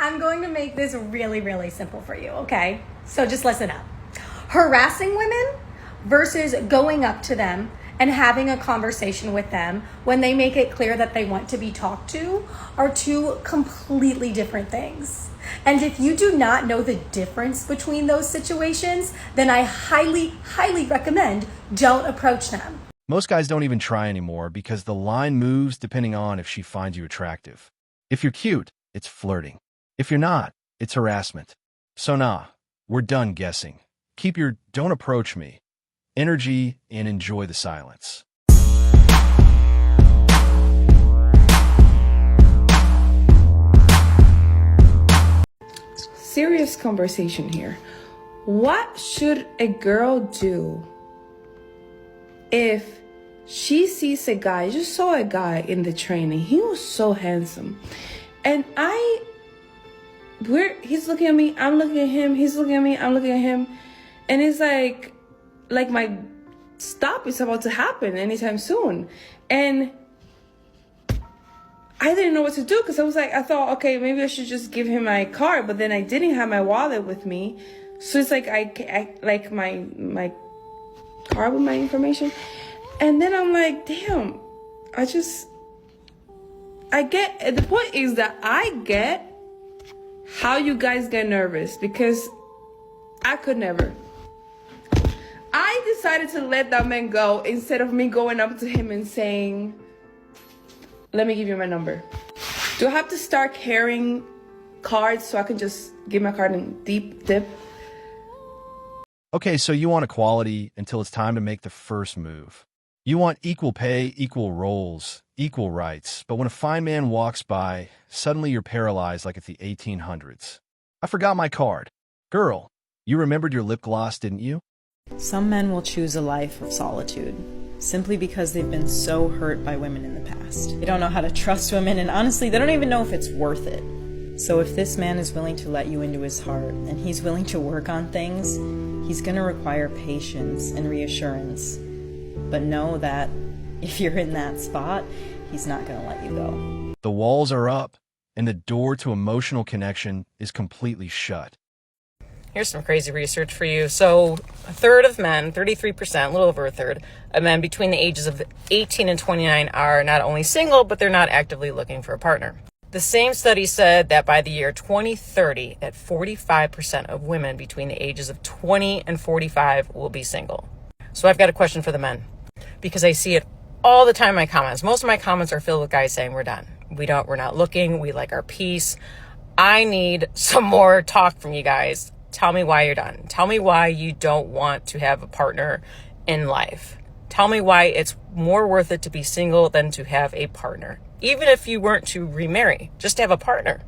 I'm going to make this really, really simple for you, okay? So just listen up. Harassing women versus going up to them and having a conversation with them when they make it clear that they want to be talked to are two completely different things. And if you do not know the difference between those situations, then I highly, highly recommend don't approach them. Most guys don't even try anymore because the line moves depending on if she finds you attractive. If you're cute, it's flirting. If you're not, it's harassment. So nah, we're done guessing. Keep your don't approach me energy and enjoy the silence. Serious conversation here. What should a girl do if she sees a guy? I just saw a guy in the training. He was so handsome. And he's looking at me, I'm looking at him, he's looking at me, I'm looking at him. And it's like my stop is about to happen anytime soon. And I didn't know what to do because I thought, okay, maybe I should just give him my card, but then I didn't have my wallet with me. So it's like I like my card with my information. And then I'm like, damn, the point is that I get how you guys get nervous because I could never. I decided to let that man go instead of me going up to him and saying, let me give you my number. Do I have to start carrying cards so I can just give my card and dip? Okay, so you want equality until it's time to make the first move. You want equal pay, equal roles, equal rights. But when a fine man walks by, suddenly you're paralyzed like at the 1800s. I forgot my card. Girl, you remembered your lip gloss, didn't you? Some men will choose a life of solitude simply because they've been so hurt by women in the past. They don't know how to trust women, and honestly, they don't even know if it's worth it. So if this man is willing to let you into his heart and he's willing to work on things, he's going to require patience and reassurance. But know that if you're in that spot, he's not going to let you go. The walls are up, and the door to emotional connection is completely shut. Here's some crazy research for you. So a third of men, 33%, a little over a third of men between the ages of 18 and 29 are not only single, but they're not actively looking for a partner. The same study said that by the year 2030, that 45% of women between the ages of 20 and 45 will be single. So I've got a question for the men, because I see it all the time in my comments. Most of my comments are filled with guys saying we're done. We're not looking. We like our peace. I need some more talk from you guys. Tell me why you're done. Tell me why you don't want to have a partner in life. Tell me why it's more worth it to be single than to have a partner. Even if you weren't to remarry, just to have a partner.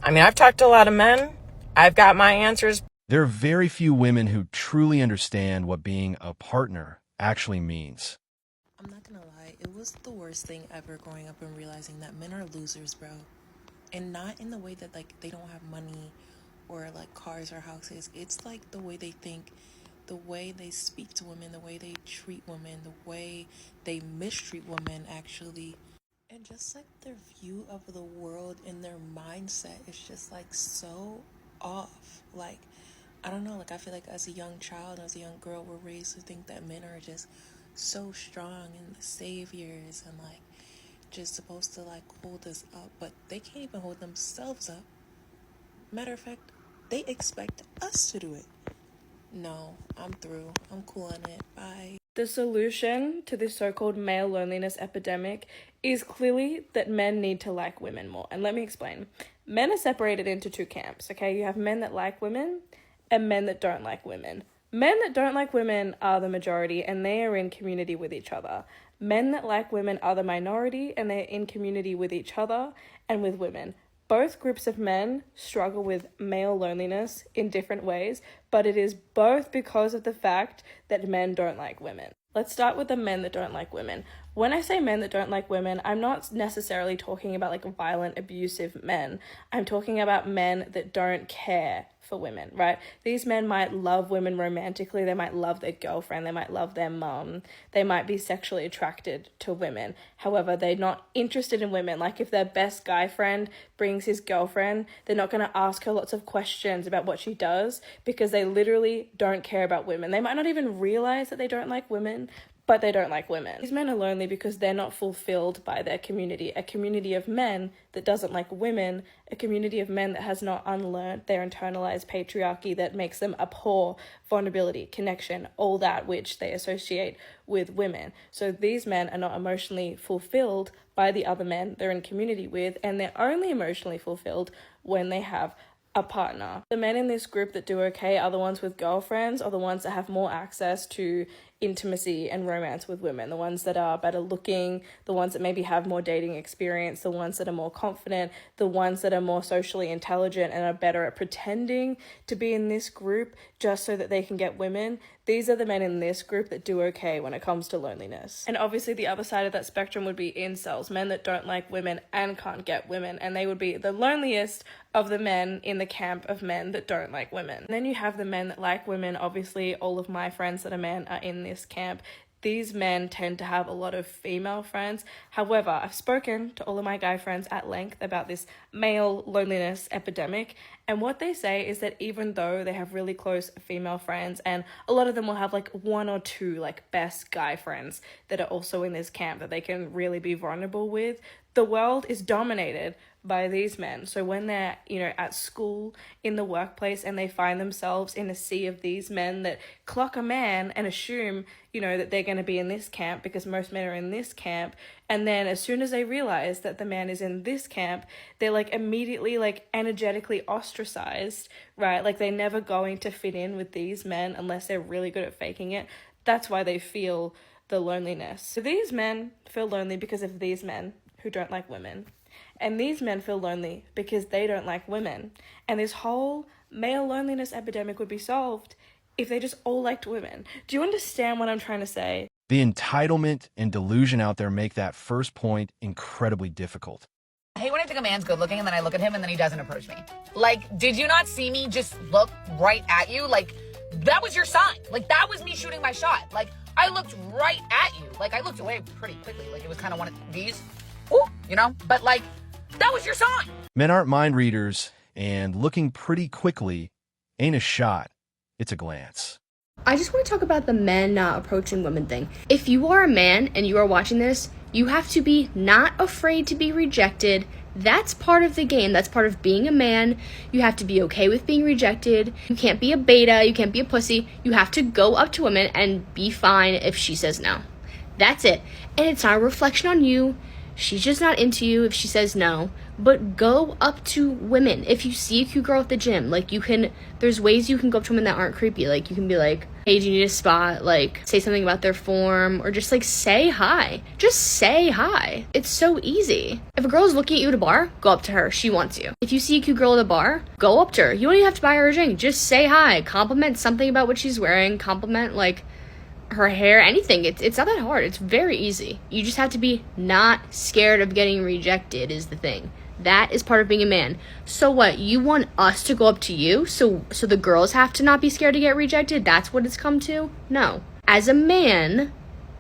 I mean, I've talked to a lot of men. I've got my answers. There are very few women who truly understand what being a partner actually means. I'm not gonna lie, it was the worst thing ever growing up and realizing that men are losers, bro. And not in the way that, like, they don't have money or, like, cars or houses. It's, like, the way they think, the way they speak to women, the way they treat women, the way they mistreat women, actually. And just, like, their view of the world and their mindset is just, like, so off. Like, I don't know, like, I feel like as a young child, as a young girl, we're raised to think that men are just so strong and the saviors and, like, just supposed to, like, hold us up. But they can't even hold themselves up. Matter of fact, they expect us to do it. No, I'm through. I'm cool on it. Bye. The solution to this so-called male loneliness epidemic is clearly that men need to like women more. And let me explain. Men are separated into two camps, okay? You have men that like women and men that don't like women. Men that don't like women are the majority and they are in community with each other. Men that like women are the minority and they're in community with each other and with women. Both groups of men struggle with male loneliness in different ways, but it is both because of the fact that men don't like women. Let's start with the men that don't like women. When I say men that don't like women, I'm not necessarily talking about like violent, abusive men. I'm talking about men that don't care for women, right? These men might love women romantically. They might love their girlfriend. They might love their mum. They might be sexually attracted to women. However, they're not interested in women. Like if their best guy friend brings his girlfriend, they're not going to ask her lots of questions about what she does because they literally don't care about women. They might not even realize that they don't like women, but they don't like women. These men are lonely because they're not fulfilled by their community, a community of men that doesn't like women, a community of men that has not unlearned their internalized patriarchy that makes them abhor vulnerability, connection, all that which they associate with women. So these men are not emotionally fulfilled by the other men they're in community with, and they're only emotionally fulfilled when they have a partner. The men in this group that do okay are the ones with girlfriends or the ones that have more access to intimacy and romance with women, the ones that are better looking, the ones that maybe have more dating experience, the ones that are more confident, the ones that are more socially intelligent and are better at pretending to be in this group just so that they can get women. These are the men in this group that do okay when it comes to loneliness. And obviously the other side of that spectrum would be incels, men that don't like women and can't get women, and they would be the loneliest of the men in the camp of men that don't like women. And then you have the men that like women. Obviously all of my friends that are men are in this camp. These men tend to have a lot of female friends. However, I've spoken to all of my guy friends at length about this male loneliness epidemic, and what they say is that even though they have really close female friends, and a lot of them will have like one or two like best guy friends that are also in this camp that they can really be vulnerable with, the world is dominated by these men. So when they're, at school, in the workplace, and they find themselves in a sea of these men that clock a man and assume, that they're going to be in this camp because most men are in this camp. And then as soon as they realize that the man is in this camp, they're like immediately like energetically ostracized, right? Like they're never going to fit in with these men unless they're really good at faking it. That's why they feel the loneliness. So these men feel lonely because of these men who don't like women. And these men feel lonely because they don't like women. And this whole male loneliness epidemic would be solved if they just all liked women. Do you understand what I'm trying to say? The entitlement and delusion out there make that first point incredibly difficult. I hate when I think a man's good looking and then I look at him and then he doesn't approach me. Like, did you not see me just look right at you? Like, that was your sign. Like, that was me shooting my shot. Like, I looked right at you. Like, I looked away pretty quickly. Like, it was kind of one of these, but like, that was your sign. Men aren't mind readers, and looking pretty quickly ain't a shot, it's a glance. I just want to talk about the men not approaching women thing. If you are a man and you are watching this, you have to be not afraid to be rejected. That's part of the game. That's part of being a man. You have to be okay with being rejected. You can't be a beta. You can't be a pussy. You have to go up to women and be fine if she says no. That's it. And it's not a reflection on you. She's just not into you if she says no. But go up to women. If you see a cute girl at the gym, there's ways you can go up to women that aren't creepy. Like, you can be like, hey, do you need a spot? Like, say something about their form, or just say hi. Just say hi. It's so easy. If a girl's looking at you at a bar, go up to her. She wants you. If you see a cute girl at a bar, go up to her. You don't even have to buy her a drink. Just say hi. Compliment something about what she's wearing. Compliment, her hair, anything. It's not that hard. It's very easy. You just have to be not scared of getting rejected is the thing. That is part of being a man. So what? You want us to go up to you so the girls have to not be scared to get rejected? That's what it's come to? No. As a man,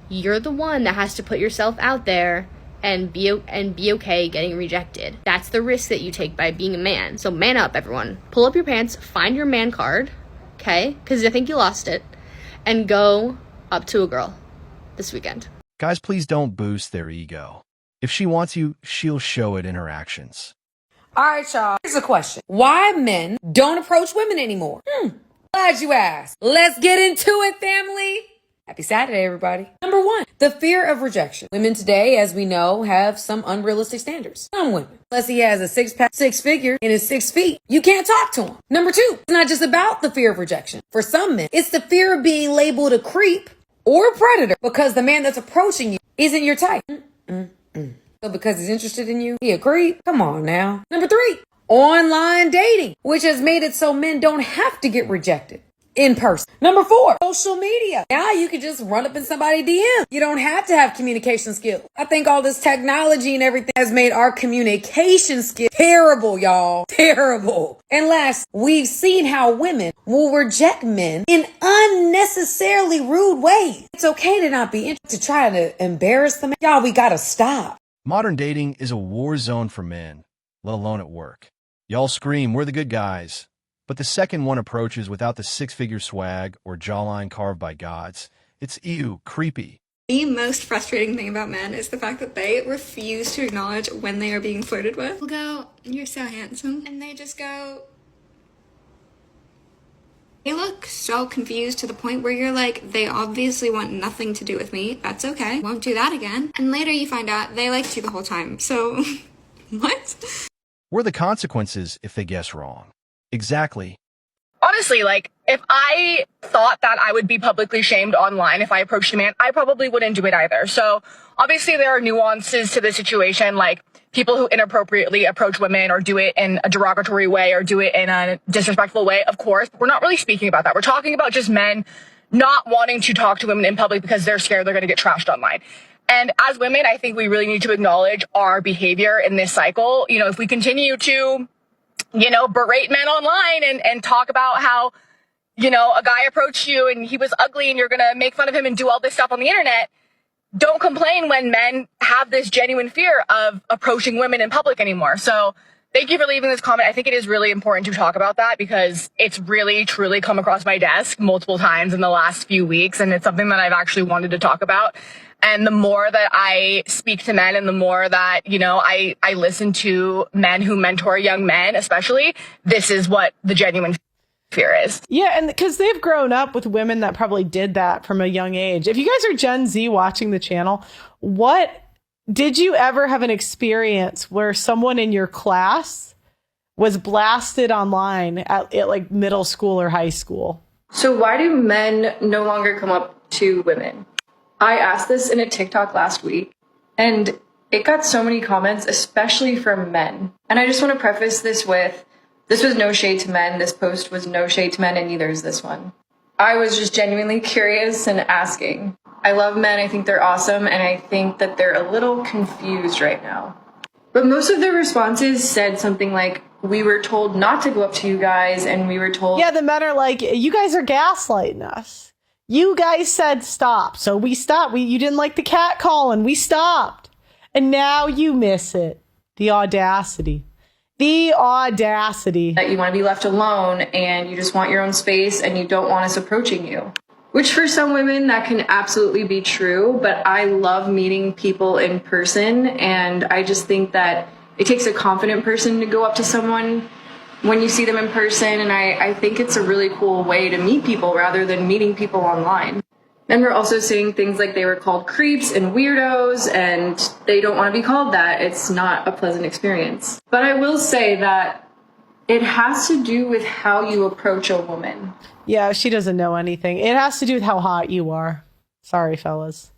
you're the one that has to put yourself out there and be okay getting rejected. That's the risk that you take by being a man. So man up, everyone. Pull up your pants, find your man card, okay? Because I think you lost it. And go up to a girl this weekend. Guys, please don't boost their ego. If she wants you, she'll show it in her actions. All right, y'all. Here's a question. Why men don't approach women anymore? Glad you asked. Let's get into it, family. Happy Saturday, everybody. Number one, the fear of rejection. Women today, as we know, have some unrealistic standards. Some women. Unless he has a six-pack, six-figure, and is 6 feet, you can't talk to him. Number two, it's not just about the fear of rejection. For some men, it's the fear of being labeled a creep or a predator because the man that's approaching you isn't your type. So because he's interested in you, he a creep? Come on now. Number three, online dating, which has made it so men don't have to get rejected. in person. Number 4, social media. Now you can just run up in somebody's DM. You don't have to have communication skills. I think all this technology and everything has made our communication skills terrible, y'all. Terrible. And last, we've seen how women will reject men in unnecessarily rude ways. It's okay to not be interested, to try to embarrass them. Y'all, we gotta stop. Modern dating is a war zone for men, let alone at work. Y'all scream, we're the good guys. But the second one approaches without the six-figure swag or jawline carved by gods, it's ew, creepy. The most frustrating thing about men is the fact that they refuse to acknowledge when they are being flirted with. They'll go, "You're so handsome," and they just go. They look so confused to the point where you're like, they obviously want nothing to do with me. That's okay. Won't do that again. And later you find out they liked you the whole time. So, what? What are the consequences if they guess wrong? Exactly. Honestly, like, if I thought that I would be publicly shamed online if I approached a man, I probably wouldn't do it either. So obviously there are nuances to the situation, like people who inappropriately approach women or do it in a derogatory way or do it in a disrespectful way. Of course, we're not really speaking about that. We're talking about just men not wanting to talk to women in public because they're scared they're going to get trashed online. And as women, I think we really need to acknowledge our behavior in this cycle. You know, if we continue to berate men online and talk about how, a guy approached you and he was ugly and you're going to make fun of him and do all this stuff on the internet. Don't complain when men have this genuine fear of approaching women in public anymore. So thank you for leaving this comment. I think it is really important to talk about that because it's really, truly come across my desk multiple times in the last few weeks. And it's something that I've actually wanted to talk about. And the more that I speak to men and the more that, I listen to men who mentor young men, especially, this is what the genuine fear is. Yeah, and because they've grown up with women that probably did that from a young age. If you guys are Gen Z watching the channel, did you ever have an experience where someone in your class was blasted online at like middle school or high school? So why do men no longer come up to women? I asked this in a TikTok last week, and it got so many comments, especially from men. And I just want to preface this with, this was no shade to men. This post was no shade to men, and neither is this one. I was just genuinely curious and asking. I love men. I think they're awesome, and I think that they're a little confused right now. But most of their responses said something like, we were told not to go up to you guys, and we were told... Yeah, the men are like, you guys are gaslighting us. You guys said stop, so we stopped. You didn't like the cat calling. We stopped. And now you miss it. The audacity. The audacity. That you want to be left alone and you just want your own space and you don't want us approaching you. Which for some women, that can absolutely be true. But I love meeting people in person. And I just think that it takes a confident person to go up to someone when you see them in person, and I think it's a really cool way to meet people rather than meeting people online. And we're also saying things like they were called creeps and weirdos, and they don't want to be called that. It's not a pleasant experience. But I will say that it has to do with how you approach a woman. Yeah, she doesn't know anything. It has to do with how hot you are. Sorry, fellas.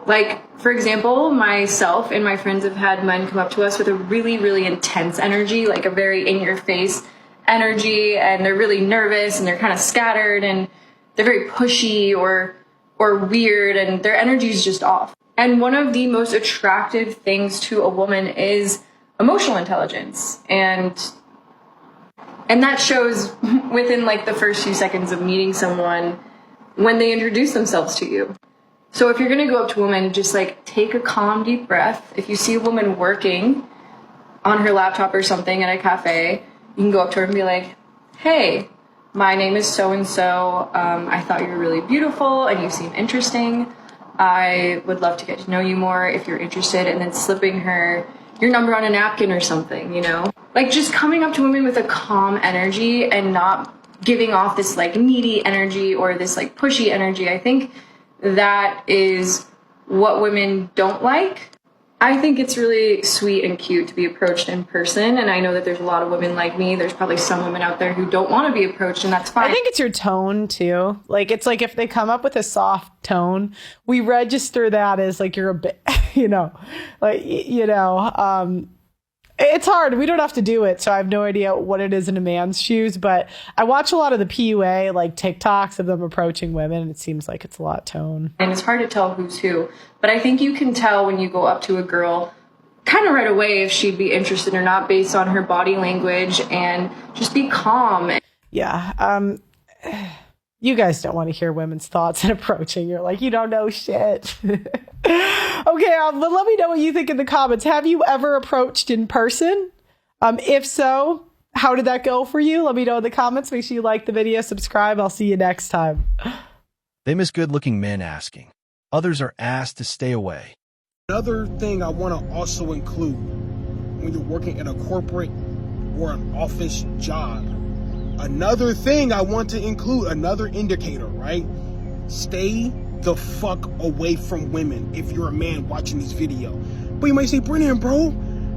Like, for example, myself and my friends have had men come up to us with a really, really intense energy, like a very in-your-face energy, and they're really nervous and they're kind of scattered and they're very pushy or weird, and their energy is just off. And one of the most attractive things to a woman is emotional intelligence, and that shows within like the first few seconds of meeting someone when they introduce themselves to you. So if you're going to go up to a woman, just like take a calm, deep breath. If you see a woman working on her laptop or something at a cafe, you can go up to her and be like, hey, my name is so-and-so. I thought you were really beautiful and you seem interesting. I would love to get to know you more if you're interested. And then slipping her your number on a napkin or something, Like just coming up to women with a calm energy and not giving off this like needy energy or this like pushy energy. I think that is what women don't like. I think it's really sweet and cute to be approached in person. And I know that there's a lot of women like me. There's probably some women out there who don't want to be approached, and that's fine. I think it's your tone too. Like, it's like if they come up with a soft tone, we register that as like you're a bit, It's hard. We don't have to do it, so I have no idea what it is in a man's shoes, but I watch a lot of the PUA, like TikToks of them approaching women, and it seems like it's a lot tone. And it's hard to tell who's who, but I think you can tell when you go up to a girl kind of right away if she'd be interested or not based on her body language, and just be calm. Yeah. You guys don't want to hear women's thoughts in approaching. You're like, you don't know shit. Okay, but let me know what you think in the comments. Have you ever approached in person? If so, how did that go for you? Let me know in the comments. Make sure you like the video, subscribe. I'll see you next time. They miss good-looking men asking. Others are asked to stay away. Another thing I want to also include when you're working at a corporate or an office job, another thing I want to include, another indicator, right? Stay the fuck away from women if you're a man watching this video. But you might say, Brennan, bro,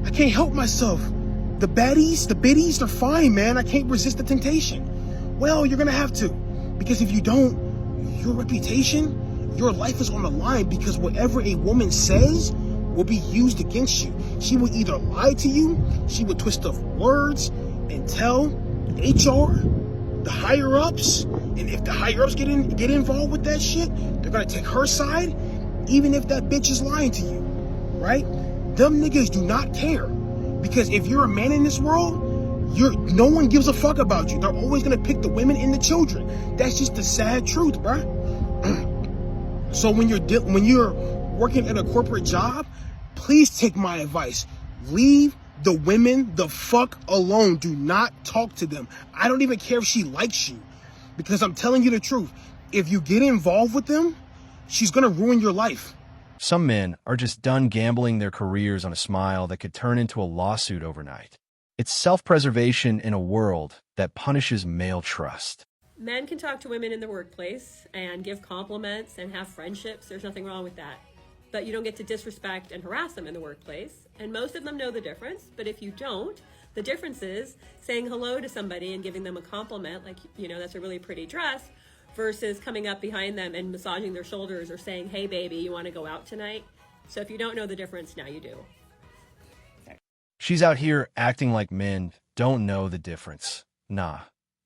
I can't help myself. The baddies, the biddies, they're fine, man. I can't resist the temptation. Well, you're gonna have to, because if you don't, your reputation, your life is on the line, because whatever a woman says will be used against you. She will either lie to you, she will twist up words and tell HR, the higher ups, and if the higher ups get involved with that shit, they're gonna take her side, even if that bitch is lying to you, right? Them niggas do not care, because if you're a man in this world, no one gives a fuck about you. They're always gonna pick the women and the children. That's just the sad truth, bruh. So when you're working at a corporate job, please take my advice. Leave the women the fuck alone. Do not talk to them. I don't even care if she likes you, because I'm telling you the truth. If you get involved with them, she's gonna ruin your life. Some men are just done gambling their careers on a smile that could turn into a lawsuit overnight. It's self-preservation in a world that punishes male trust. Men can talk to women in the workplace and give compliments and have friendships. There's nothing wrong with that. But you don't get to disrespect and harass them in the workplace. And most of them know the difference. But if you don't, the difference is saying hello to somebody and giving them a compliment, like, that's a really pretty dress, versus coming up behind them and massaging their shoulders or saying, hey, baby, you want to go out tonight? So if you don't know the difference, now you do. She's out here acting like men don't know the difference. Nah,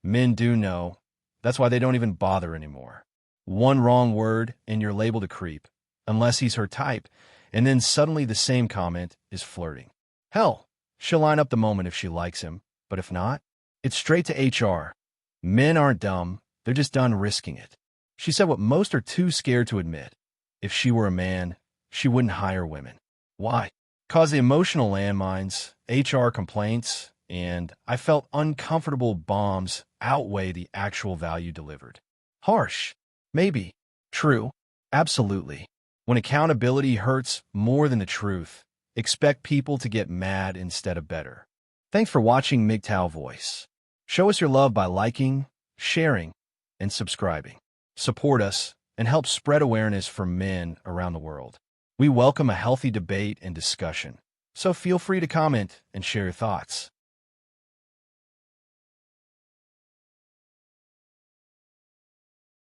men do know. That's why they don't even bother anymore. One wrong word and you're labeled a creep, unless he's her type, and then suddenly the same comment is flirting. Hell, she'll line up the moment if she likes him, but if not, it's straight to HR. Men aren't dumb, they're just done risking it. She said what most are too scared to admit. If she were a man, she wouldn't hire women. Why? Cause the emotional landmines, HR complaints, and I felt uncomfortable bombs outweigh the actual value delivered. Harsh. Maybe. True. Absolutely. When accountability hurts more than the truth, expect people to get mad instead of better. Thanks for watching MGTOW Voice. Show us your love by liking, sharing, and subscribing. Support us and help spread awareness for men around the world. We welcome a healthy debate and discussion, so feel free to comment and share your thoughts.